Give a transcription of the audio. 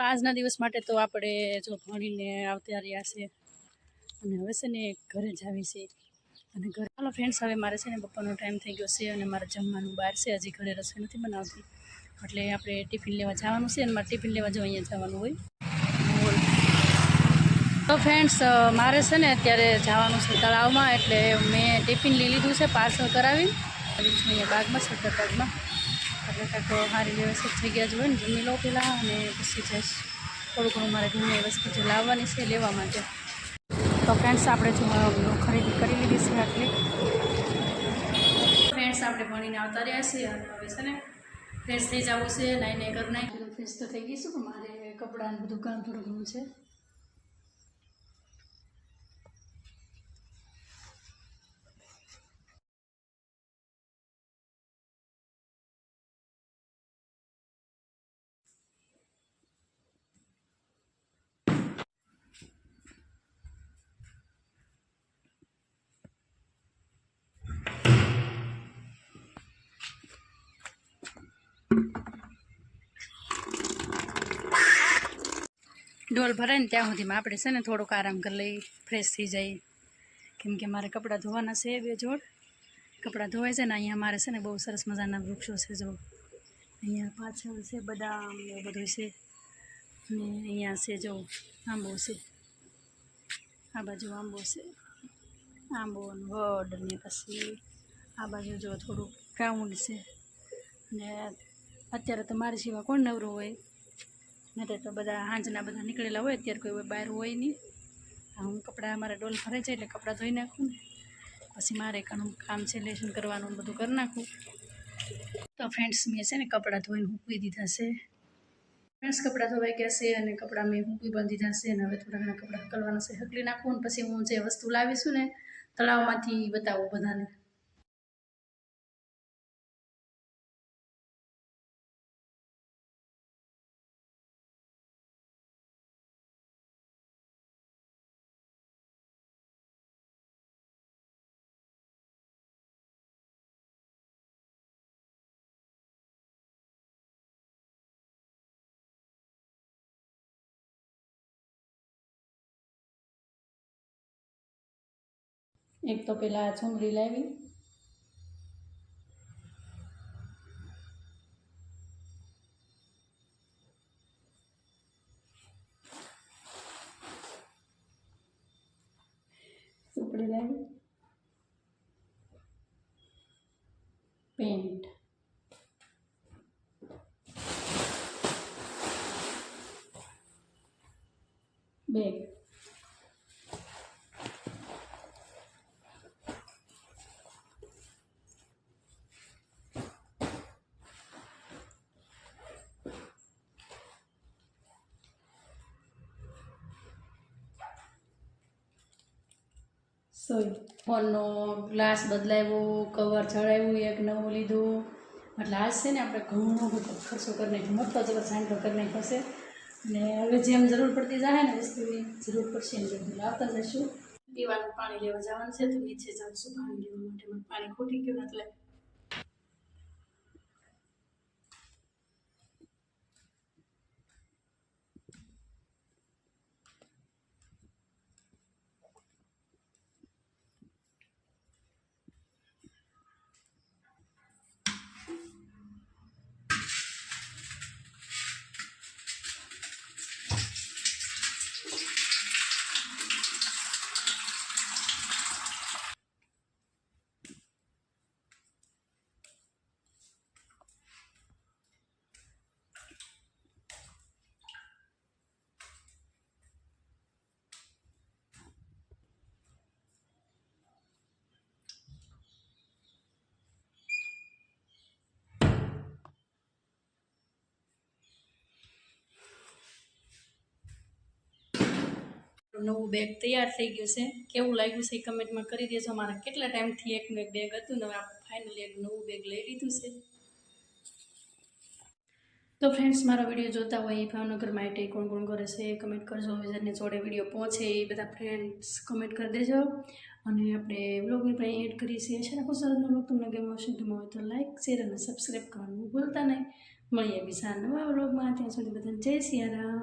આજના દિવસ માટે તો આપણે જો ભણીને આવતા રહ્યા છે અને હવે છે ને ઘરે જ આવી છે અને ઘરે ચાલો ફ્રેન્ડ્સ હવે મારે છે ને બપોરનો ટાઈમ થઈ ગયો છે અને મારે જમવાનું બહાર છે, હજી ઘરે રસોઈ નથી બનાવતી એટલે આપણે ટિફિન લેવા જવાનું છે અને મારે ટિફિન લેવા જો અહીંયા જવાનું હોય. તો ફ્રેન્ડ્સ મારે છે ને અત્યારે જવાનું છે તળાવમાં, એટલે મેં ટિફિન લઈ લીધું છે પાર્સલ કરાવી અહીંયા બાગમાં સત્તર બાગમાં, એટલે કાંઈક સારી વ્યવસ્થિત જગ્યા જ હોય ને જમી લો પહેલાં અને પછી જઈશ થોડું ઘણું મારે ઘરની વસ્તુ જે લાવવાની છે લેવા માટે. તો ફ્રેન્ડ્સ આપણે જો ખરીદી કરી લીધી છે આટલી. ફ્રેન્ડ્સ આપણે ભણીને આવતા રહ્યા છીએ અને હવે છે ને ફ્રેશ થઈ જવું છે, નાઈને કરી નાખી ફ્રેશ તો થઈ ગઈ છું પણ મારે કપડાં બધું કામ થોડું ઘણું છે. ડોલ ભરાય ને ત્યાં સુધીમાં આપણે છે ને થોડોક આરામ કરી લઈ, ફ્રેશ થઈ જાય, કેમ કે મારે કપડાં ધોવાના છે 2 જોડ કપડાં ધોવાય છે ને. અહીંયા મારે છે ને બહુ સરસ મજાના વૃક્ષો છે, જો અહીંયા પાછળ છે બદામ એવું બધું છે અને અહીંયા છે જો આંબો છે, આ બાજુ આંબો છે, આંબો વડ ને પછી આ બાજુ જો થોડુંક ગ્રાઉન્ડ છે અને અત્યારે તો મારી સિવાય કોણ નવરું હોય, નહીં તો બધા સાંજના બધા નીકળેલા હોય, અત્યારે કોઈ બહાર હોય નહીં. હું કપડાં મારા ડોલ ભરાઈ જાય એટલે કપડાં ધોઈ નાખું ને પછી મારે ઘણું કામ છે લેસન કરવાનું બધું કરી નાખું. તો ફ્રેન્ડ્સ મેં છે ને કપડાં ધોઈને મૂકી દીધા છે. ફ્રેન્ડ્સ કપડાં ધોવાઈ ગયા છે અને કપડાં મેં મૂકી પણ દીધા છે અને હવે થોડા ઘણા કપડાં હકલવાના છે, હકલી નાખું ને પછી હું જે વસ્તુ લાવીશું ને તળાવમાંથી બતાવું બધાને. એક તો પેલા ચુંદડી લાવી, સુપડી લાવી, પેન્ટ, બેગ, સોય, ફોનનો ગ્લાસ બદલાવ્યો, કવર ચડાવ્યું, એક નવું લીધું, એટલે આજ છે ને આપણે ઘણો બધો ખર્ચો કરી નાખ્યો, મોટો જબર સાંકળો કરી નાખ્યો છે અને હવે જેમ જરૂર પડતી જાય ને વસ્તુની જરૂર પડશે એમ બધું લાવતા જઈશું. પીવાનું પાણી લેવા જવાનું છે તો નીચે જાઉં છું પાણી લેવા માટે, મને પાણી ખૂટી ગયું એટલે. નવું બેગ તૈયાર થઈ ગયું છે, કેવું લાગ્યું છે એ કમેન્ટમાં કરી દેજો. મારા કેટલા ટાઈમથી એકનું એક બેગ હતું ને હવે આપણે ફાઇનલી એક નવું બેગ લઈ લીધું છે. તો ફ્રેન્ડ્સ મારો વિડીયો જોતા હોય એ ભાવનગરમાં માટે કોણ કોણ કરે છે એ કમેન્ટ કરજો, જેને જોડે વિડીયો પહોંચે એ બધા ફ્રેન્ડ્સ કમેન્ટ કરી દેજો. અને આપણે વ્લોગની પણ એડ કરી છે. આશા રાખું છું આજનો વ્લોગ તમને ગમ્યો હશે, ગમ્યો હોય તો લાઈક શેર અને સબસ્ક્રાઈબ કરવાનું ભૂલતા નહીં. મળીએ બીજા નવા વ્લોગમાં, ત્યાં સુધી બધાને જય સિયારામ.